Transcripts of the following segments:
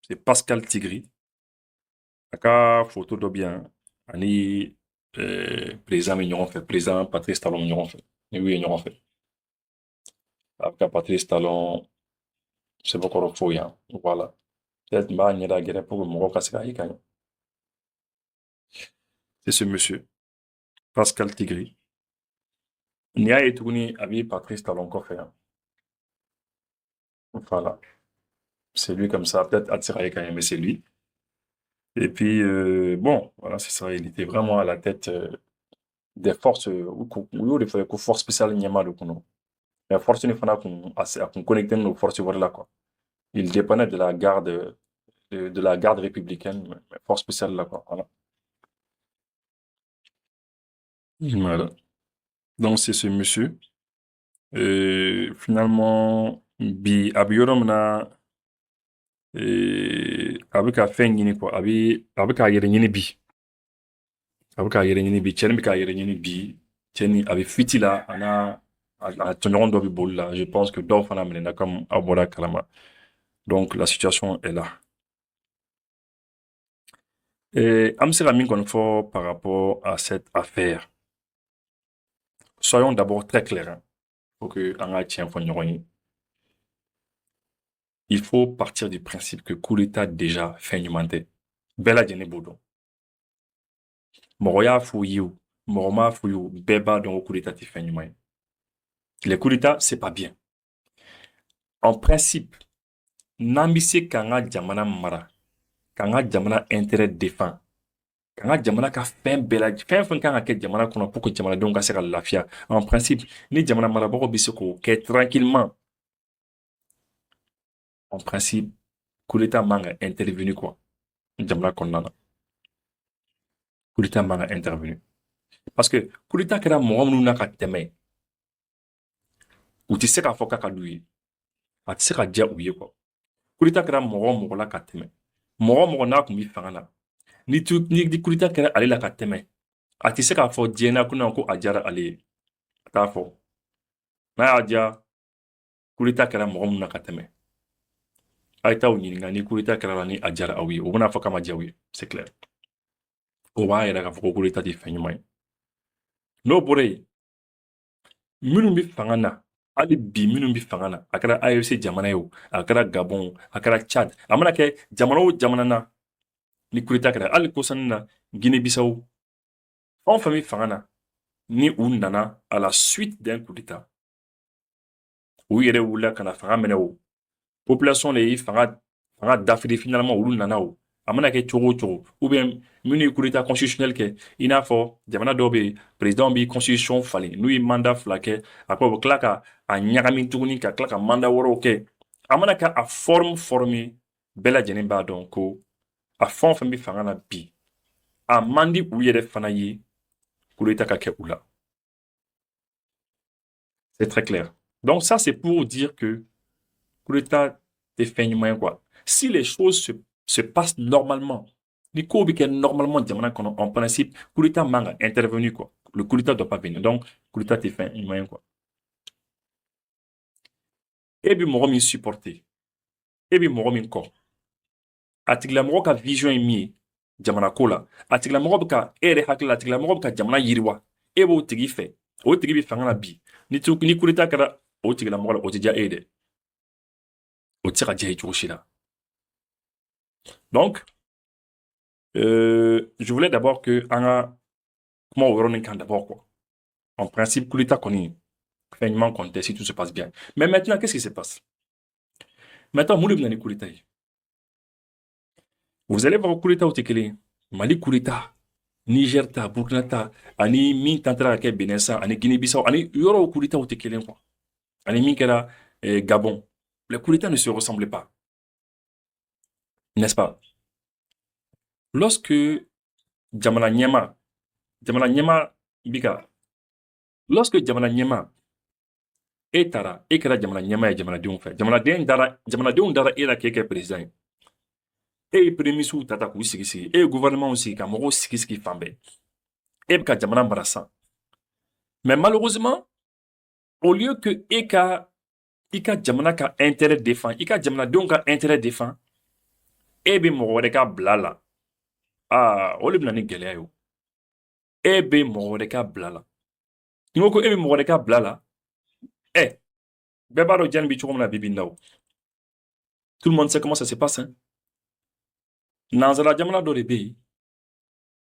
c'est Pascal Tigri. Aka photo dɔ bɛ yan ani président bɛ ɲɔgɔn fɛ, président Patrice Talon bɛ ɲɔgɔn fɛ, ni u ye ɲɔgɔn fɛ. A bɛ ka Patrice Talon sɛbɛkɔrɔ fo yan, voilà. Peut-être n b'a ɲɛda gɛrɛ pour que mɔgɔw ka se k'a ye ka ɲɛ. C'est ce monsieur, Pascal Tigri. N'i y'a ye tuguni a bɛ Patrice Talon kɔfɛ yan. Voilà. C'est lui comme ça, peut-être a tɛ se k'a ye ka ɲɛ, mais c'est lui. Et puis, bon, voilà, c'est ça, il était vraiment à la tête des forces, u y'o de fɔ ko force spéciale ɲɛmaa de kun don. Mais force in fana a kun connecté n'o force wɛrɛ la quoi. Il dépendait de la garde, de la garde républicaine, mais force spéciale là quoi, voilà. Voilà. Donc c'est ce monsieur. Finalement, bi a bɛ yɔrɔ min na, a bɛ ka fɛn ɲini quoi, a bɛ k'a yɛrɛ ɲini bi. A bɛ k'a yɛrɛ ɲini bi, cɛ nin bɛ k'a yɛrɛ ɲini bi, cɛ nin a bɛ fiti la, a tɔɲɔgɔn dɔ bɛ boli la, je pense que dɔw fana minɛna comme a bɔra kalama. Donc la situation est là. An bɛ se ka min kɔni fɔ par rapport à cette affaire. Soyons d'abord très clairs, hein, pour que an ka tiɲɛ fɔ ɲɔgɔn ye. Il faut partir du principe que coup d'état déjà fɛn ɲuman tɛ. Bɛɛ lajɛlen b'o dɔn. Mɔgɔ y'a f'u ye o, mɔgɔ m'a f'u ye o, bɛɛ b'a dɔn ko coup d'état tɛ fɛn ɲuman ye. Les coups d'état, c'est pas bien. En principe, n'an bɛ se k'an ka jamana mara, k'an ka jamana intérêt défend, k'an ka jamana ka fɛn bɛɛ la fɛn fɛn kan ka kɛ jamana kɔnɔ pour que jamanadenw ka se ka lafiya. En principe, ni jamana marabagaw bɛ se k'o kɛ tranquillement, en principe, coup d'état man ka intervenir quoi, jamana kɔnɔna na. Coup d'état man ka intervenir. Parce que coup d'état kɛra mɔgɔ minnu na ka tɛmɛ, u tɛ se k'a fɔ k'a ka d'u ye. A tɛ se ka diya u ye quoi. Coup d'état kɛra mɔgɔ o mɔgɔ la ka tɛmɛ, mɔgɔ o mɔgɔ n'a tun bɛ fanga na, ni coup d'état kɛra ale la ka tɛmɛ, a tɛ se k'a fɔ diɲɛ na ko a diyara ale ye. A t'a fɔ. N'a y'a diya coup d'état kɛra mɔgɔ minnu na ka tɛmɛ, a ye taa u ɲininka ni coup d'état kɛra la ni a diyara aw ye, u bɛna fɔ k'a ma diya u ye, c'est clair. O b'a yira k'a fɔ ko coup d'état tɛ fɛn ɲuman ye. N'o bɔra yen, minnu bɛ fanga na, hali bi minnu bɛ fanga na, a kɛra AFC jamana ye o, a kɛra Gabon, a kɛra Tchad, a mana kɛ jamana o jamana na ni coup d'état kɛra, hali kɔsani na Guinée Bissau, fɛn o fɛn bɛ fanga na ni u nana à la suite d'un coup d'état, u yɛrɛ wulila ka na fanga minɛ o, population de ye fanga dafiri finalement olu nana o, a mana kɛ cogo o cogo, ou bien minnu ye coup d'état constitutionnel kɛ, i n'a fɔ jamana dɔw bɛ yen, président bɛ constitution falen, n'u ye mandat 2 kɛ, après u bɛ tila ka a ɲagami tuguni ka tila ka mandat wɛrɛw kɛ, a mana kɛ a forme bɛɛ lajɛlen b'a dɔn ko a fɛn o fɛn bɛ fanga na bi, a man di u yɛrɛ fana ye coup d'état ka kɛ u la. C'est très clair. Donc ça, c'est pour dire que coup d'état tɛ fɛn ɲuman ye quoi. Si les choses se passent normalement, ni ko bɛ kɛ normalement jamana kɔnɔ, en principe, coup d'état man ka intervenir quoi. Le coup d'état doit pas venir. Donc, coup d'état tɛ fɛn ɲuman ye quoi. E bɛ mɔgɔ min supporter, e bɛ mɔgɔ min kɔ, a tigilamɔgɔ ka vision ye min ye jamana ko la, a tigilamɔgɔ bɛ ka e yɛrɛ hakili la, a tigilamɔgɔ bɛ ka jamana yiriwa, e b'o tigi fɛ, o tigi bɛ fanga na bi, ni coup d'état kɛra o tigilamɔgɔ la, o tɛ diya e ye dɛ. O tɛ se ka diya e cogo si la. Donc, je voulais d'abord que an ka kuma o yɔrɔnin kan d'abord quoi. En principe, coup d'état kɔni fɛn ɲuman kɔni tɛ si tout se passe bien. Mais maintenant, qu'est-ce qui se passe? Maintenant, mun de bɛ na ni coup d'état ye? Vous allez voir coup d'état tɛ kelen ye. Mali coup d'état, Niger ta, Burkina ta, ani min tentera ka kɛ Benin san, ani Guinée Bissau, ani yɔrɔw coup d'état tɛ kelen quoi. Ani min kɛra Gabon. Les coups d'état ne se ressemblaient pas. N'est-ce pas? Lorsque jamana ɲɛma bi ka, lorsque jamana ɲɛma e taara, e kɛra jamana ɲɛma ye jamanadenw fɛ, jamanadenw dara e la k'e kɛ président ye, e ye premier ministre ta k'u sigi, e ye gouvernement sigi ka mɔgɔw sigi fan bɛɛ, e bɛ ka jamana mara san. Mais malheureusement, au lieu que i ka jamana ka intérêt défend, i ka jamanadenw ka intérêt défend, e bɛ mɔgɔ wɛrɛ ka bila la o de bɛ na ni gɛlɛya ye o. E bɛ mɔgɔ wɛrɛ ka bila la. Ni ko ko e bɛ mɔgɔ wɛrɛ ka bila la, bɛɛ b'a dɔn jani bɛ cogo min na bi bi in na o. Tout le monde sait comment ça se passe. Nanzara jamana dɔ de bɛ yen,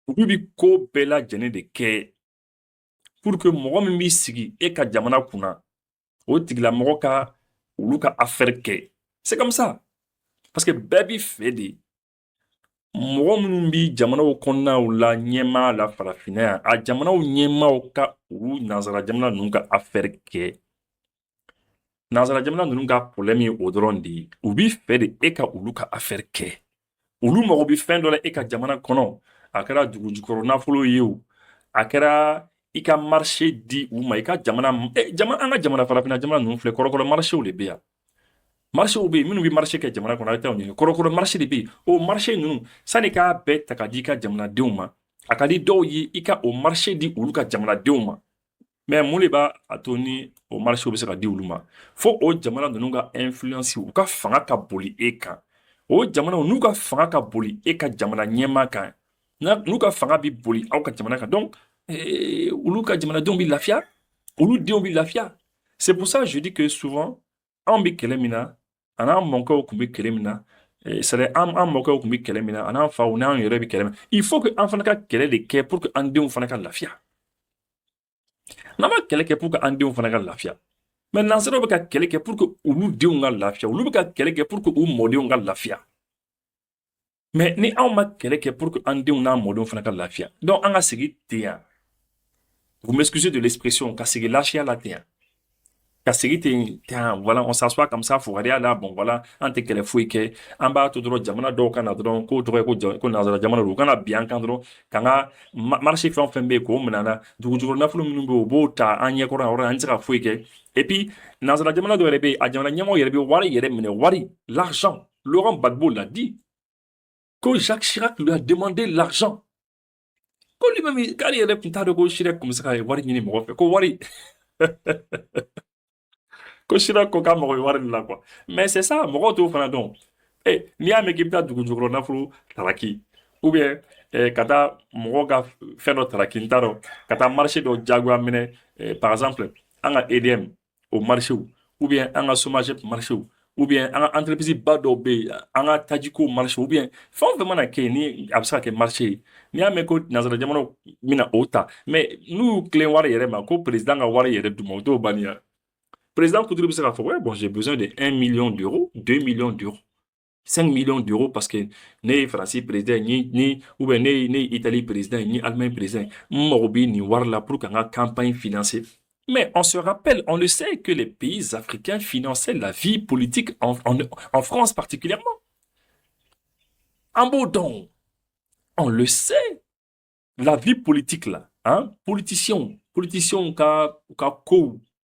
olu bɛ ko bɛɛ lajɛlen de kɛ pour que mɔgɔ min b'i sigi e ka jamana kunna, o tigilamɔgɔ ka olu ka affaire kɛ. C'est comme ça. Parce que bɛɛ b'i fɛ de mɔgɔ minnu b'i jamanaw kɔnɔnaw la ɲɛmaa la farafinna yan, a jamanaw ɲɛmaaw ka olu nanzara jamana ninnu ka affaire kɛ. Nanzara jamana ninnu ka problème ye o dɔrɔn de ye. U b'i fɛ de e ka olu ka affaire kɛ. Olu mago bɛ fɛn dɔ la e ka jamana kɔnɔ, a kɛra dugujukɔrɔ nafolo ye o, a kɛra i ka marché di u ma, i ka jamana an ka jamana farafinna jamana ninnu filɛ kɔrɔkɔrɔ marchéw de bɛ yan. Marchéw bɛ yen minnu bɛ marché kɛ jamana kɔnɔ a tɛ ɲini kɔrɔkɔrɔ marché de bɛ yen. O marché ninnu sani k'a bɛɛ ta ka di i ka jamanadenw ma, a ka di dɔw ye i ka o marché di olu ka jamanadenw ma. Mais mun de b'a to ni o marchéw bɛ se ka di olu ma? Fo o jamana ninnu ka influence u ka fanga ka boli e kan. O jamanaw n'u ka fanga ka boli e ka jamana ɲɛmaa kan, n'u ka fanga bɛ boli aw ka jamana kan, donc olu ka jamanadenw bɛ lafiya, olu denw bɛ lafiya. C'est pour ça que je dis que souvent anw bɛ kɛlɛ min na, a n'an mɔkɛw tun bɛ kɛlɛ min na, c'est-à-dire an mɔkɛw tun bɛ kɛlɛ min na, a n'an faw n'an yɛrɛ bɛ kɛlɛ min na, il faut que an fana ka kɛlɛ de kɛ pour que an denw fana ka lafiya. N'an ma kɛlɛ kɛ pour que an denw fana ka lafiya, mais nansaraw bɛ ka kɛlɛ kɛ pour que olu denw ka lafiya, olu bɛ ka kɛlɛ kɛ pour que u mɔdenw ka lafiya. Mais ni anw ma kɛlɛ kɛ pour que an denw n'a mɔdenw fana ka lafiya, donc an ka sigi ten yan. Vous m'excusez de l'expression, ka sigi lafiya la ten yan. Ka sigi ten yan, voilà, on s'assoit comme ça, fugariya la, bon voilà, an tɛ kɛlɛ foyi kɛ, an b'a to dɔrɔn jamana dɔw ka na dɔrɔn k'o tɔgɔ ye ko nanzara jamana don, u kana bi an kan dɔrɔn k'an ka marché fɛn o fɛn bɛ yen k'o minɛ an na, dugujukɔrɔ nafolo minnu bɛ yen u b'o ta an ɲɛkɔrɔ yan, an tɛ se ka foyi kɛ. Et puis nanzara jamana dɔ yɛrɛ bɛ yen, a jamana ɲɛmɔgɔ yɛrɛ bɛ wari yɛrɛ minɛ, wari, l'argent. Laurent Gbagbo l'a dit. Que Jacques Chirac lui a demandé l'argent. Ko lui-même, k'ale yɛrɛ tun t'a dɔn ko Chirac tun bɛ se ka wari ɲini mɔgɔ fɛ, ko wari. Ko Chirac ko k'a mago bɛ wari de la quoi. Mais c'est ça, mɔgɔw t'o fana dɔn. N'i y'a mɛn k'i bɛ taa dugujukɔrɔ nafolo taraki, ou bien ka taa mɔgɔw ka fɛn dɔ taraki, n t'a dɔn, ka taa marché dɔ jagoya minɛ, par exemple, an ka EDM o marchéw, ou bien an ka Somagep marchéw, ou bien an ka entreprise ba dɔw bɛ yen, an ka Tajiko marché, ou bien fɛn o fɛn mana kɛ ni a bɛ se ka kɛ marché ye, n'i y'a mɛn ko nanzara jamanaw bɛna o ta, mais n'u y'u tilen wari yɛrɛ ma, ko président ka wari yɛrɛ d'u ma, o t'o banni. Président Koutourou se fait, ouais, bon, j'ai besoin de 1 million d'euros, 2 millions d'euros, 5 millions d'euros parce que ni Français président, ou bien ni Italie président, ni Allemagne président, Morobi ni Warla pour qu'on a campagne financée. Mais on se rappelle, on le sait que les pays africains finançaient la vie politique en France particulièrement. En Baudon, on le sait, la vie politique là, hein, politicien ka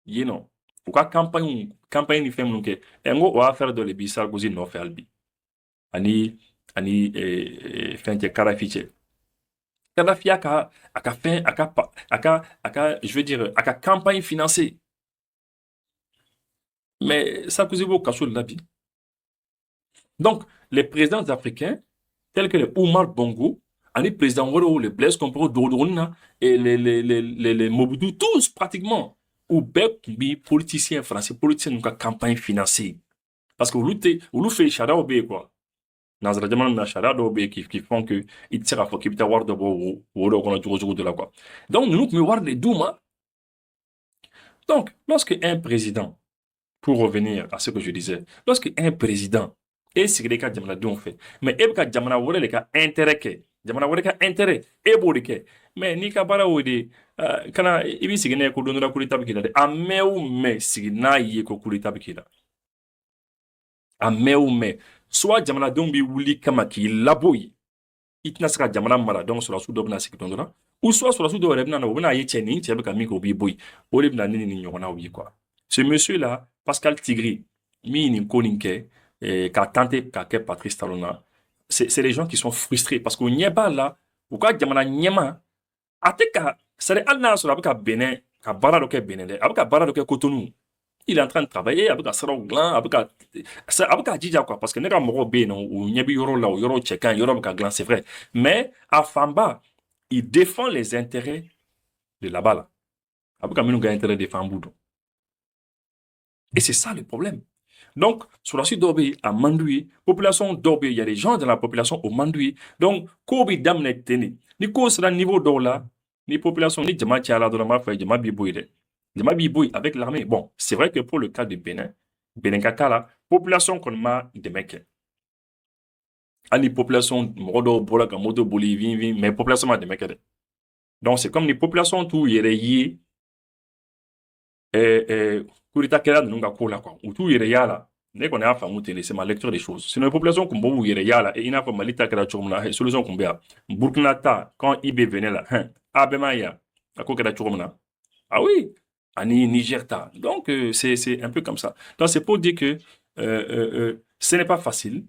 you know. U ka campagne ni fɛn minnu kɛ, n ko o affaire dɔ de bi Sarkozy nɔfɛ hali bi, ani fɛn cɛ Kadafi cɛ. Kadafi y'a ka fɛn, a ka je veux dire a ka campagne financée, mais Sarkozy b'o kaso de la bi. Donc les présidents africains tels que les Omar Bongo, ani président wɛrɛw, les Blaise Compaoré, Dogodogoni na, et les Mobutu, tous pratiquement. Ou bɛɛ tun bi politicien français politicien ninnu ka campagne financée, parce que olu fɛ sariyaw bɛ yen quoi, nanzara jamana na sariya dɔw bɛ yen qui font que i tɛ se k'a fɔ k'i bɛ taa wari dɔ bɔ wo dɔ kɔnɔ cogo de la quoi. Donc ninnu tun bɛ wari de d'u ma. Donc lorsque un président, pour revenir à ce que je disais, lorsque un président e sigila i ka jamanadenw fɛ, mais e bɛ ka jamana wɛrɛ de ka intérêt kɛ, jamana wɛrɛ ka intérêt e b'o de kɛ, mais n'i ka baara y'o de kana i b'i sigi n'a ye ko don dɔ la coup d'état bɛ k'i la dɛ, a mɛn o mɛn sigi n'a ye ko coup d'état bɛ k'i la, a mɛn o mɛn, soit jamanadenw bɛ wuli kama k'i labɔ yen, i tɛna se ka jamana mara, donc sɔrɔdasiw dɔ bɛna sigi don dɔ la, ou soit sɔrɔdasiw dɔw yɛrɛ bɛna na u bɛna ye cɛ nin cɛ bɛ ka min kɛ o b'i bɔ yen, o de bɛna ni nin ɲɔgɔnnaw ye quoi. Ce monsieur là, Pascal Tigri, min nin ko nin kɛ, k'a tenté k'a kɛ Patrice Talon na, c'est les gens qui sont frustrés parce que u ɲɛ b'a la u ka jamana ɲɛma a tɛ ka, c'est-à-dire hali n'a y'a sɔrɔ a bɛ ka Benin ka baara dɔ kɛ Benin dɛ, a bɛ ka baara dɔ kɛ Cotonou, il est en train de travailler avec un sarau glan, avec un dija quoi, parce que n'est pas moro ben ou nyebi yoro là, ou yoro tchekan, yoro avec un glan, c'est vrai. Mais à Famba, il défend les intérêts de là-bas là. Avec un minu intérêt de Famboudo. Et c'est ça le problème. Donc, sur la suite d'Obi à Mandoui, population d'Obi, il y a des gens dans la population au Mandoui. Donc, Kobi Damne Teni, ni ko sera niveau d'Ola, ni population, ni Djama Tiala de la Mafia, Djama Bibouide. Djama Bibouide avec l'armée. Bon, c'est vrai que pour le cas de Bénin, Bénin Kakala, population qu'on m'a de mecs. Ani population, Modo, Bolaka, Modo, Bolivie, mais population m'a de mecs. Donc, c'est comme les populations tout y kurita kɛra ninnu ka ko la quoi u t'u yɛrɛ y'a la ne kɔni y'a faamu ten de c'est ma lecture des choses sinon les populations kun b'u yɛrɛ y'a la i n'a fɔ Mali ta kɛra cogo min na solution kun bɛ yan Burkina ta quand IB venait là a bɛɛ m'a ye a ko kɛra cogo min na ah oui ani Niger ta donc c'est un peu comme ça donc c'est pour dire que ce n'est pas facile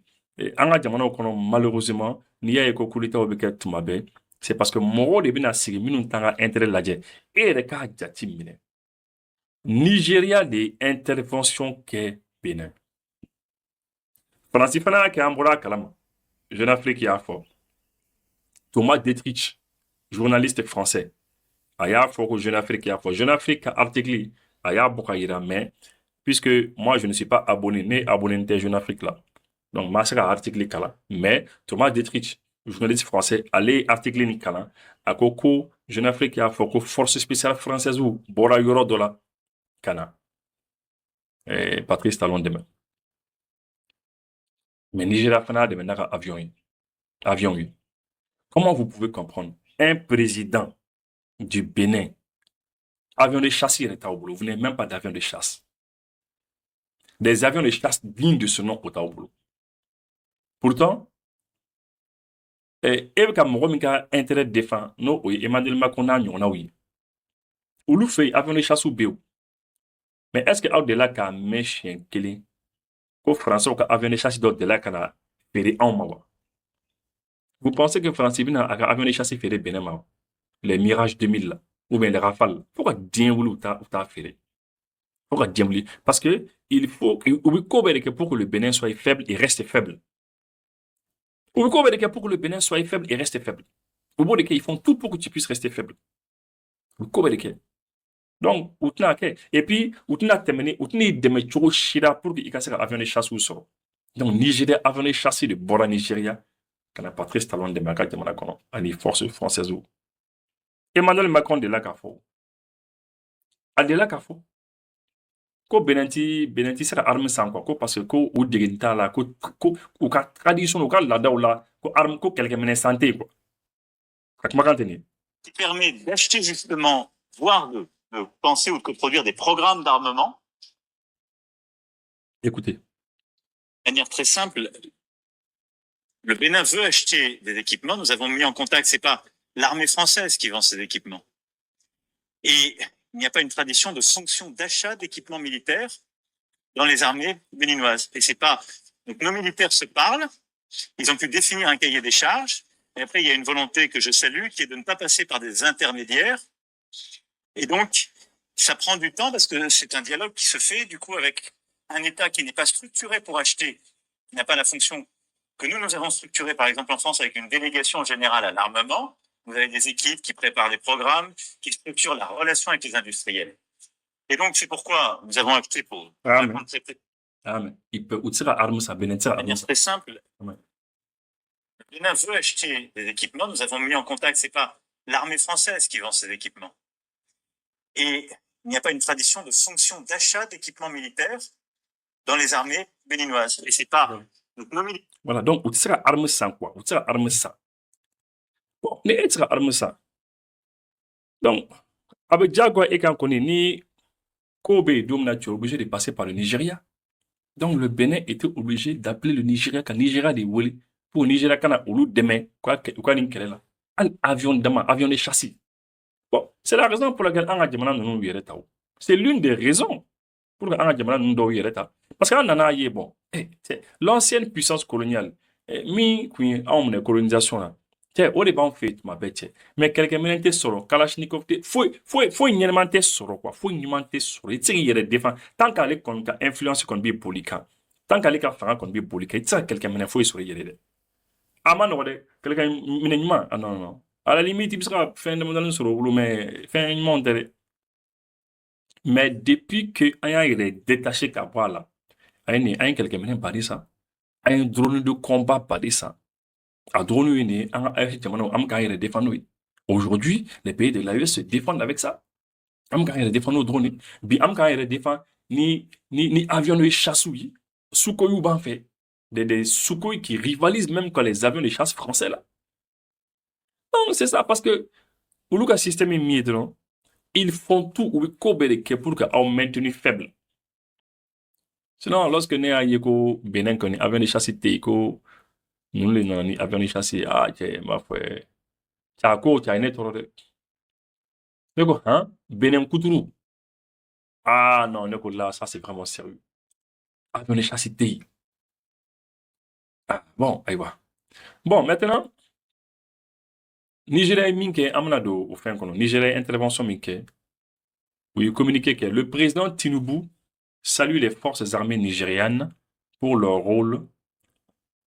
an ka jamanaw kɔnɔ malheureusement n'i y'a ye ko coup d'état bɛ kɛ tuma bɛɛ c'est parce que mɔgɔw de bɛna sigi minnu t'an ka intérêt lajɛ e yɛrɛ k'a jate minɛ Nigeria de intervention kɛ Bénin. Faransi fana y'a kɛ an bɔra a kalama. Jeune Afrique y'a fɔ. Thomas Detrich, journaliste français, a y'a fɔ ko Jeune Afrique y'a fɔ. Jeune Afrique ka article a y'a bɔ ka yira mais puisque moi je ne suis pas abonné, ne abonné n tɛ Jeune Afrique la. Donc ma se ka article kalan mais Thomas Detrich, journaliste français, ale ye article nin kalan a ko ko Jeune Afrique y'a fɔ ko force spéciale française bɔra yɔrɔ dɔ la Kana. Patrice Talon demain. Mais Nigeria fana demain n'a avion. Comment vous pouvez comprendre un président du Bénin, avion de chasse il est au boulot, vous n'avez même pas d'avion de chasse. Des avions de chasse dignes de ce nom au boulot. Pourtant, et ka mɔgɔ min ka intérêt défend no o ye Emmanuel Macron n'a ɲɔgɔnnaw ye. Olu fɛ avion de chasse bɛ yen. Mais est-ce que aw delila k'a mɛn siɲɛ kelen ko français ka avion de chasse dɔ delila ka na feere anw ma wa? Vous pensez que français bɛna a ka avion de chasse feere Bénin ma wa? Les Mirage 2000 là, ou bien les Rafales, fo ka diɲɛ wuli u t'a feere. Fo ka diɲɛ wuli parce que il faut u bɛ ko bɛɛ de kɛ pour que le Bénin soit faible et reste faible. U bɛ ko bɛɛ de kɛ pour que le Bénin soit faible et reste faible. U b'o de kɛ, ils font tout pour que tu puisses rester faible. U bɛ ko bɛɛ de kɛ. Donc, et puis, ou dɛmɛ cogo si la pour que i ka se ka avion de chasse sɔrɔ. Donc, Nigeria avion de chasse de bɔra Nigeria ka na Patrice Talon dɛmɛ a ka jamana kɔnɔ ani force française. Emmanuel Macron de la k'a fɔ. A de la k'a fɔ. Ko Benin ti se ka arme san quoi ko parce que ko u degeli t'a la ko u ka tradition u ka laadaw la ko arme ko kɛlɛkɛminɛ san tɛ yen quoi. Ka kumakan tɛ nin. Qui permet d'acheter justement, voire de penser ou de produire des programmes d'armement. Écoutez. De manière très simple, le Bénin veut acheter des équipements. Nous avons mis en contact, c'est pas l'armée française qui vend ces équipements. Et il n'y a pas une tradition de sanction d'achat d'équipements militaires dans les armées béninoises. Et c'est pas, donc nos militaires se parlent, ils ont pu définir un cahier des charges. Et après, il y a une volonté que je salue qui est de ne pas passer par des intermédiaires. Et donc, ça prend du temps parce que c'est un dialogue qui se fait du coup avec un État qui n'est pas structuré pour acheter, qui n'a pas la fonction que nous avons structurée par exemple en France avec une délégation générale à l'armement. Vous avez des équipes qui préparent les programmes, qui structurent la relation avec les industriels. Et donc, c'est pourquoi nous avons acté pour... Il peut de manière très simple. Le Bénin veut acheter des équipements. Nous avons mis en contact, c'est pas l'armée française qui vend ces équipements. Et il n'y a pas une tradition de sanction d'achat d'équipements militaires dans les armées béninoises. Et c'est pas... Donc, nos militaires... Voilà, donc, vous tirez arme sans quoi? Vous tirez arme sans. Bon, ne tirez arme sans. Donc, avec Diagwa et Kankoni, ni Kobe et Domna, tu es obligé de passer par le Nigeria. Donc, le Bénin était obligé d'appeler le Nigeria quand Nigeria de Woli. Pour le Nigeria, quand on a demain, quoi, là. Un avion de châssis. Bon, c'est la raison pour laquelle on a demandé de nous. C'est l'une des raisons pour laquelle on a demandé de nous. Parce qu'on en a eu, bon, l'ancienne puissance coloniale, mi, qui a une colonisation là, cɛ o de b'anw fɛ yen tuma bɛɛ cɛ mais kɛlɛkɛminɛn tɛ sɔrɔ kalashnikov tɛ foyi ɲɛnɛman tɛ sɔrɔ quoi foyi ɲuman tɛ sɔrɔ i tɛ se k'i yɛrɛ défend tant qu'ale kɔni ka influence kɔni b'i boli kan tant qu'ale ka fanga kɔni b'i boli kan i tɛ se ka kɛlɛkɛminɛn foyi sɔrɔ i yɛrɛ dɛ a ma nɔgɔ dɛ kɛlɛkɛminɛn ɲuman ah non non à la limite i bɛ se ka fɛn damadɔni sɔrɔ o bolo mais fɛn ɲumanw tɛ dɛ mais depuis que an y'a yɛrɛ détaché ka bɔ a la an ye kɛlɛkɛminɛn baden san an ye drone de combat baden san a drone ye nin ye an ka AES jamanaw an bɛ k'an yɛrɛ défend n'o ye aujourd'hui les pays de l'AES se défendent avec ça an bɛ k'an yɛrɛ défend n'o drone ye bi an bɛ k'an yɛrɛ défend ni avion de chasse ye Sukhoi b'an fɛ des Sukhoi qui rivalisent même que les avions de chasse français là donc c'est ça parce que olu ka système ye min ye dɔrɔn ils font tout u bɛ ko bɛɛ de kɛ pour que aw maintenir faible sinon lorsque ne y'a ye ko Benin kɔni avion de chasse tɛ yen ko ninnu de nana ni avion de chasse ye cɛ n b'a fɔ cɛ a ko cɛ a ye ne tɔɔrɔ dɛ ne ko Benin kuturu non ne ko là ça c'est vraiment sérieux avion de chasse tɛ yen bon ayiwa bon maintenant Nigeria ye min kɛ an bɛna don o fɛn kɔnɔ Nigeria ye intervention min kɛ u ye communiqué kɛ le président Tinubu salue les forces armées nigérianes pour leur rôle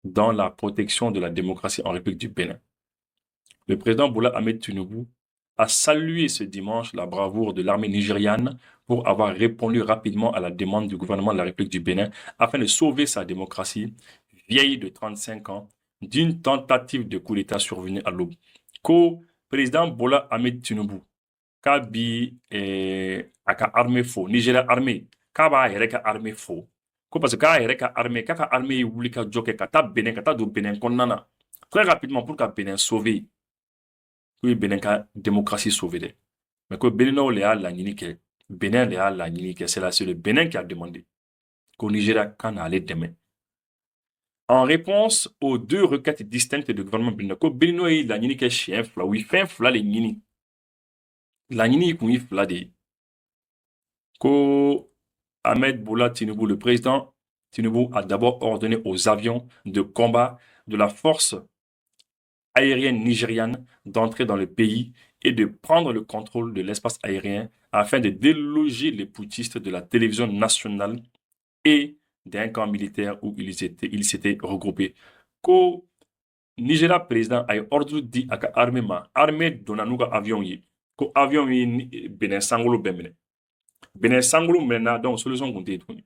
dans la protection de la démocratie en République du Bénin. Le président Bola Ahmed Tinubu a salué ce dimanche la bravoure de l'armée nigériane pour avoir répondu rapidement à la demande du gouvernement de la République du Bénin afin de sauver sa démocratie vieille de 35 ans d'une tentative de coup d'État survenue à l'aube. Ko président Bola Ahmed Tinubu k'a bi a ka armée fo Nigeria armée k'a b'a yɛrɛ ka armée fo ko parce que k'a yɛrɛ ka armée k'a ka armée ye wuli ka jɔ kɛ ka taa Benin ka taa don Benin kɔnɔna na très rapidement pour ka Benin sauver pour ye Benin ka démocratie sauver dɛ mais ko Beninnaw le y'a laɲini kɛ Benin le y'a laɲini kɛ c'est le Benin qui a demandé qu'au Nigeria ka n'ale dɛmɛ en réponse aux deux requêtes distinctes du gouvernement Benin ko Beninnaw ye laɲini kɛ siɲɛ fila u ye fɛn fila de ɲini laɲini kun ye fila de ye ko Ahmed Bola Tinubu, le président Tinubu a d'abord ordonné aux avions de combat de la force aérienne nigériane d'entrer dans le pays et de prendre le contrôle de l'espace aérien afin de déloger les putschistes de la télévision nationale et d'un camp militaire où ils s'étaient regroupés. Ko Nigeria président a ordre di à armée armée donna n'u ka avion ye ko avion ye Benin sankolo bɛɛ minɛ Benin sankolo minɛna donc solution kun tɛ yen tuguni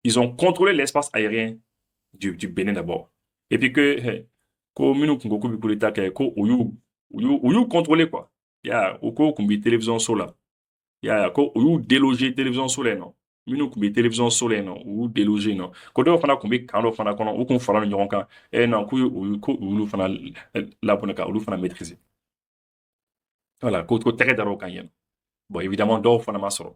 ils ont contrôlé l'espace aérien du Bénin d'abord et puis que ko minnu kun ko k'u bɛ coup d'état kɛ ko u y'u contrôlé quoi o ko kun bɛ télévision so la ko u y'u déloger télévision so la yen nɔ minnu kun bɛ télévision so la yen nɔ u y'u déloger yen nɔ ko dɔw fana kun bɛ kan dɔ fana kɔnɔ u kun farala ɲɔgɔn kan non ko olu fana labɔnɛ ka olu fana maîtriser voilà ko tɛgɛ dara o kan yen bon évidemment dɔw fana ma sɔrɔ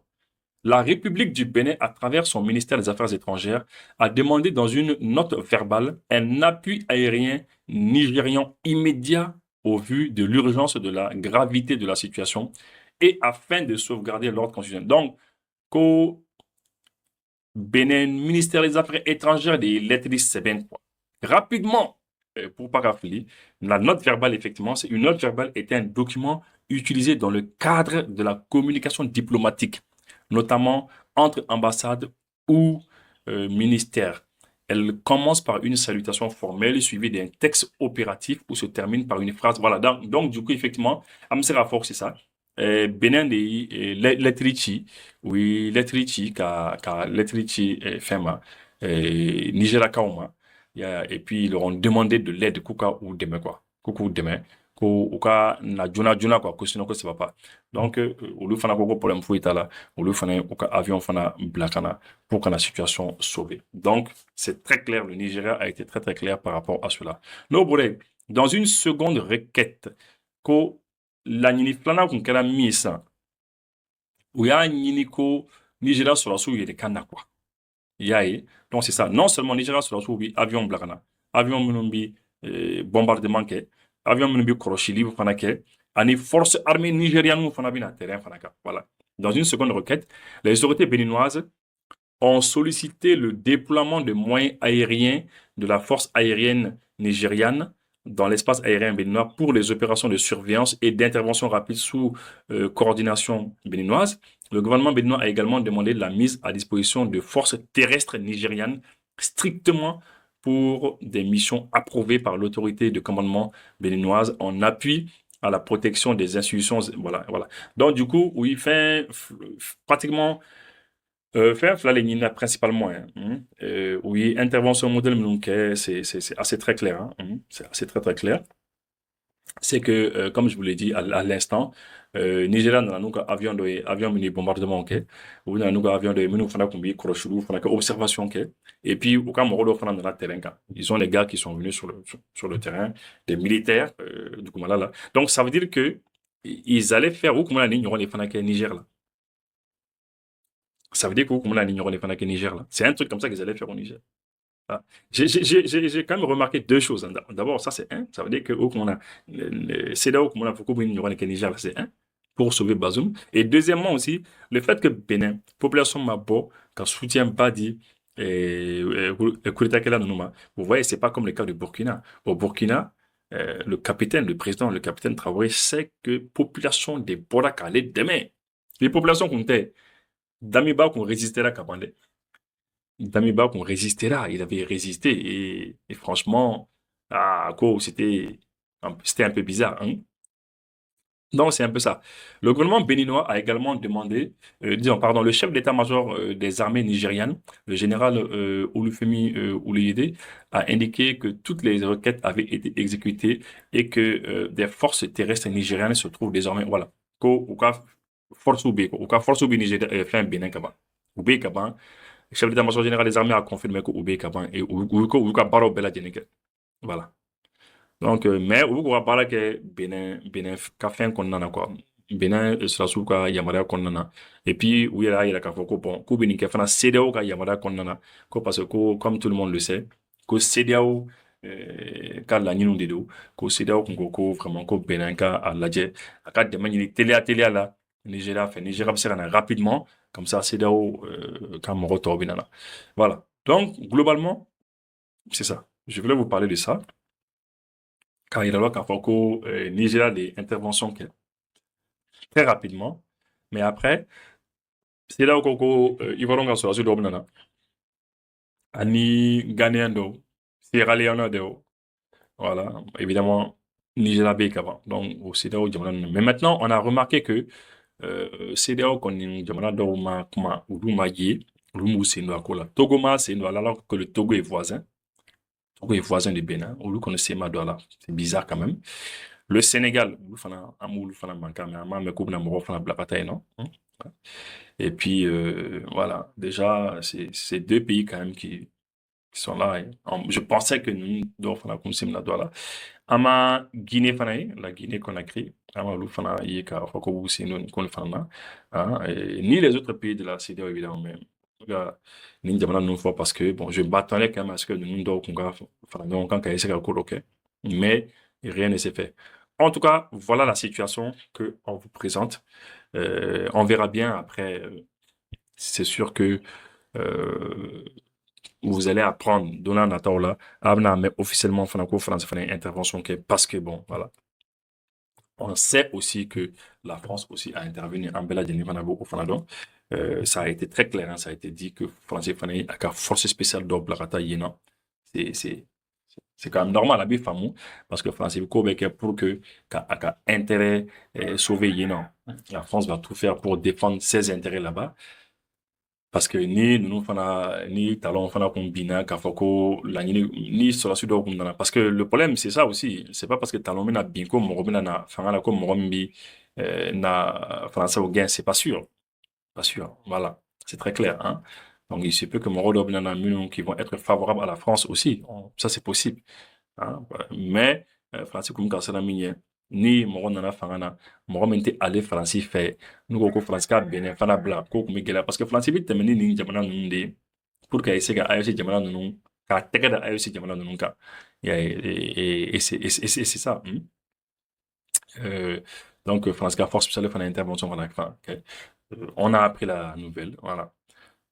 la République du Bénin, à travers son ministère des Affaires étrangères, a demandé dans une note verbale un appui aérien nigérian immédiat au vu de l'urgence de la gravité de la situation et afin de sauvegarder l'ordre constitutionnel. Donc, qu'au Bénin, ministère des Affaires étrangères des lettres seben quoi. Rapidement, pour parapluie, la note verbale, effectivement, une note verbale était un document utilisé dans le cadre de la communication diplomatique, notamment entre ambassades ou ministères. Elle commence par une salutation formelle suivie d'un texte opératif ou se termine par une phrase. Voilà, donc du coup, effectivement, Amsera Force, c'est ça. Benin de Letrici, oui, Letrici, Letrici Fema, Nigeria Kauma, et puis ils leur ont demandé de l'aide, Kuka ou demain, quoi. Kuka ou demain. Ko uka na jona quoi, sinon que ça va pas. Donc olu fana ko problème fo itala, olu fana uka avion fana blakana pour que la situation sauver. Donc c'est très clair, le Nigeria a été très très clair par rapport à cela. No bole, dans une seconde requête ko la nyini flana kun kɛra min san u y'a ɲini ko Nigeria sɔrɔsiw yɛrɛ ka na quoi. Y'a ye, donc c'est ça. Non seulement Nigeria sɔrɔsiw bi avion blakana, avion minnu bi bombardement kɛ, avion minnu bi kɔrɔsili fana kɛ, ani force armée nigérienne fana bi na terrain fana kan. Voilà. Dans une seconde requête, les autorités béninoises ont sollicité le déploiement de moyens aériens de la force aérienne nigériane dans l'espace aérien béninois pour les opérations de surveillance et d'intervention rapide sous coordination béninoise. Le gouvernement béninois a également demandé la mise à disposition de forces terrestres nigérianes strictement pour des missions approuvées par l'autorité de commandement béninoise en appui à la protection des institutions. Voilà, voilà. Donc, du coup, oui, pratiquement faire la ligne principalement, hein, oui, intervention modèle, c'est assez très clair, hein, c'est assez très très clair. C'est que, comme je vous l'ai dit à l'instant, Nigeria nana n'u ka avion minnu bombardement kɛ u nana n'u ka avion dɔ ye minnu fana tun bɛ kɔlɔsiliw fana kɛ observation kɛ et puis u ka mɔgɔ dɔ fana nana terrain kan ils ont les gars qui sont venus sur le terrain des militaires dugumala la donc ça veut dire que ils allaient faire u kun bɛna nin ɲɔgɔn de fana kɛ Niger la ça veut dire qu'u kun bɛna nin ɲɔgɔn de fana kɛ Niger la c'est un truc comme ça qu'ils allaient faire au Niger. Ah. J'ai quand même remarqué deux choses, hein. D'abord, ça c'est un, ça veut dire que c'est là où on a beaucoup de Niger, là, c'est un, pour sauver Bazoum. Et deuxièmement aussi, le fait que Bénin, population Mabo, quand soutient Badi, vous voyez, c'est pas comme le cas du Burkina. Au Burkina, le capitaine, le président, le capitaine Traoré sait que population des Borak allait demain. Les populations comptaient. Damiba qu'on résistait à Kabandé. Damiba qu'on résistera, il avait résisté et franchement, c'était un peu bizarre, hein. Donc c'est un peu ça. Le gouvernement béninois a également demandé, le chef d'état-major des armées nigérianes, le général Olufemi Oluyede, a indiqué que toutes les requêtes avaient été exécutées et que des forces terrestres nigérianes se trouvent désormais, voilà, force Nigeria fait un Bénin Kaba. Le chef d'état-major général des armées a confirmé que Oubé Kaban et Ouka Baro Bela Djeneke. Voilà. Donc, mais Ouka Bala ke Benin Kafin Konnana quoi. Benin sera sous ka Yamada Konnana. Et puis, où il y a Kafoko, bon, Koubini Kafana CDAO ka Yamada Konnana. Parce que, comme tout le monde le sait, que CDAO, ka la nyinu de do, que CDAO ko vraiment ko Benin ka a ladje, ka de manière télé la, Nigeria rapidement. Comme ça, CEDEAO, quand mon retour binana. Voilà. Donc, globalement, c'est ça. Je voulais vous parler de ça. Car il y a loi Kafoko, Nigeria, des interventions très rapidement. Mais après, CEDEAO Koko, Ivoronga sur la Sud Obnana. Ani Ghanéen do, Sierra Leone do. Voilà. Évidemment, Nigeria Bekava. Donc, au CEDEAO, mais maintenant, on a remarqué que CEDEAO kɔni jamana dɔw ma kuma olu ma ye olu m'u sen don a ko la Togo ma sen don a la alors que le Togo est voisin de Bénin olu kɔni sen ma don a la c'est bizarre quand même le Sénégal olu fana an b'olu fana mankan mais an m'a mɛn k'u bɛna mɔgɔw fana bila ka taa yen nɔ et puis voilà déjà c'est deux pays quand même qui sont là hein. Je pensais que nous dɔw fana kun sen bɛna don a la an ma Guinée fana ye la Guinée Conakry an olu fana ye k'a fɔ ko b'u sen don nin ko nin fana na ni les autres pays de la CEDEAO évidemment mais nin jamana ninnu fɔ parce que bon je m'attendais quand même à ce que ninnu dɔw kun ka fara ɲɔgɔn kan ka essayer ka ko dɔ kɛ mais rien ne s'est fait. En tout cas, voilà la situation que on vous présente. On verra bien après. C'est sûr que vous allez apprendre donna nataw la a bɛna mɛn officiellement fana ko France fana ye intervention kɛ parce que bon voilà on sait aussi que la France aussi a intervenu en bɛɛ lajɛlen fana b'o fana dɔn ça a été très clair hein, ça a été dit que France fana ye a ka force spéciale dɔw bila ka taa yen nɔ c'est quand même normal a bɛ faamu parce que France bɛ ko bɛ kɛ pour que a ka intérêt sauver yen nɔ la France va tout faire pour défendre ses intérêts là-bas. Parce que ni talon fana kun bina k'a fɔ ko laɲini ni sɔrɔsi dɔw kun nana parce que le problème c'est ça aussi c'est pas parce que talon bɛna bin ko mɔgɔ bɛna na fanga la ko mɔgɔ min bi na français au gain c'est pas sûr voilà c'est très clair hein donc il se peut que mɔgɔ dɔw bɛna na minnu qui vont être favorables à la France aussi ça c'est possible hein mais français kun ka sera min ye ni mɔgɔ nana fanga na mɔgɔ min tɛ ale faransi fɛ n'u ko ko faransi ka Benin fana bila ko kun bɛ gɛlɛya parce que faransi bɛ tɛmɛ ni nin jamana ninnu de ye pour que essayer ka AEC jamana ninnu k'a tɛgɛ da AEC jamana ninnu kan et c'est ça donc faransi ka force spéciale fana intervention fana on a appris la nouvelle voilà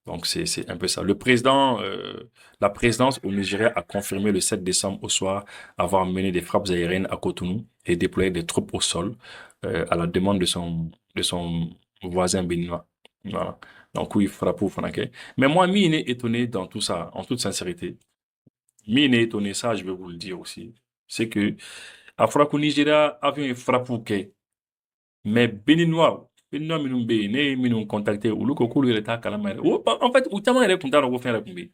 Donc, c'est un peu ça. La présidence au Nigeria a confirmé le 7 décembre au soir avoir mené des frappes aériennes à Cotonou et déployé des troupes au sol à la demande de son voisin béninois. Voilà. Donc, oui, frappe au Fanaké. Mais moi, mi est étonné dans tout ça, en toute sincérité. Mi est étonné, ça, je vais vous le dire aussi. C'est que, à frappe au Nigeria, avion et frappe au quai. Mais béninois minnu bɛ yen ne ye minnu contacté olu ko k'olu yɛrɛ t'a kalama yɛrɛ en fait u caman yɛrɛ tun t'a dɔn ko fɛn yɛrɛ tun bɛ yen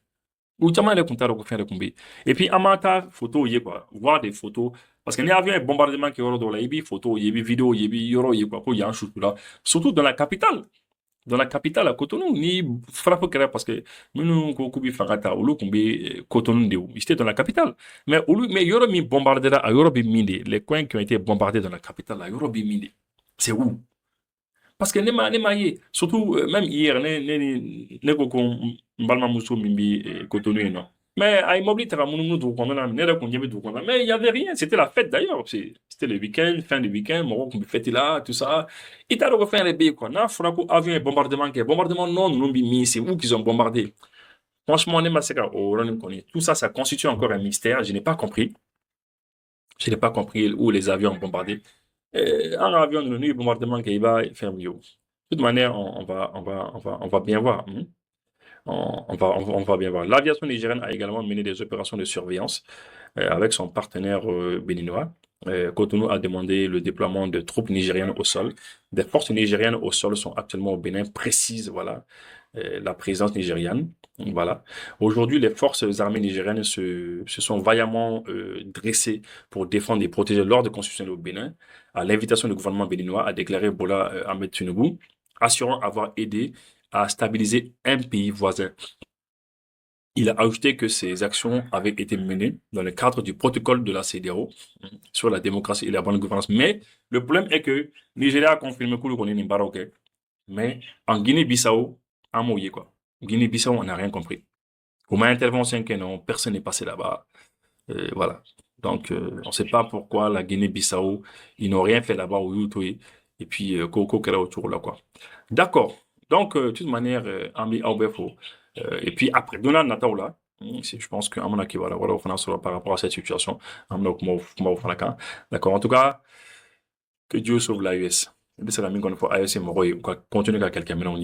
u caman yɛrɛ tun t'a dɔn ko fɛn yɛrɛ tun bɛ yen et puis an m'an ta photos ye quoi voir des photos parce que ni avion ye bombardement kɛ yɔrɔ dɔw la i b'i photo ye i b'i vidéo ye i b'i yɔrɔ ye quoi ko yan sutura surtout dans la capitale à Cotonou ni frappe kɛra parce que minnu ko k'u bɛ fanga ta olu tun bɛ Cotonou de ils étaient dans la capitale mais yɔrɔ min bombardera a yɔrɔ bɛ min de les coins qui ont été bombardés dans la capitale la yɔrɔ bɛ min de c'est où? Parce que ne m'a ye surtout même hier ne ko ko n balimamuso min bɛ Cotonou yen nɔ mais a ye mobili ta ka munumunu dugu kɔnɔna na ne yɛrɛ kun ɲɛ bɛ dugu kɔnɔna na mais il y avait rien c'était la fête d'ailleurs c'était le week-end fin de week-end mɔgɔw tun bɛ fête la tout ça i t'a dɔn ko fɛn yɛrɛ bɛ yen quoi n'a fɔra ko avion ye bombardement kɛ bombardement nord ninnu bɛ min c'est où qu'ils ont bombardé franchement ne ma se ka o yɔrɔnin kɔni tout ça ça constitue encore un mystère je n'ai pas compris où les avions ont bombardé un avion de nuit, bombardement qui va faire mieux. De toute manière, on va bien voir. On va bien voir. L'aviation nigérienne a également mené des opérations de surveillance avec son partenaire béninois. Cotonou a demandé le déploiement de troupes nigériennes au sol. Des forces nigériennes au sol sont actuellement au Bénin, précise voilà, la présence nigériane. Voilà. Aujourd'hui, les forces armées nigériennes se sont vaillamment dressées pour défendre et protéger l'ordre constitutionnel au Bénin, à l'invitation du gouvernement béninois, a déclaré Bola Ahmed Tinubu, assurant avoir aidé à stabiliser un pays voisin. Il a ajouté que ces actions avaient été menées dans le cadre du protocole de la CEDEAO sur la démocratie et la bonne gouvernance. Mais le problème est que Nigeria a confirmé que l'on est Nimbaroke, mais en Guinée-Bissau, en mouillé quoi. Guinée-Bissau, on n'a rien compris. Au moins intervention que non, personne n'est passé là-bas. Voilà. Donc, on ne sait pas pourquoi la Guinée-Bissau, ils n'ont rien fait là-bas au Youtoué. Et puis, Coco Kera autour là, quoi. D'accord. Donc, de toute manière, Ami Aubefo. Et puis, après, Donald Nataoula, je pense qu'à mon avis, voilà, par rapport à cette situation. D'accord. En tout cas, que Dieu sauve l'AES. C'est la même qu'on faut AES et Moroy, ou qu'à continuer à quelqu'un maintenant,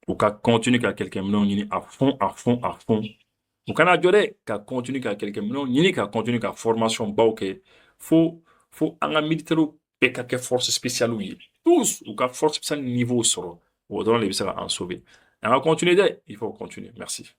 ou qu'à continuer à quelqu'un maintenant, à fond, à fond, à fond. Ou kana jode ka continue ka quelqu'un non ni ka continue ka formation baw ke faut an ka militaire bɛɛ ka kɛ force spéciale ye tous ou ka force spéciale niveau sɔrɔ o dɔrɔn de bɛ se ka an sauver an ka continuer dɛ il faut continuer merci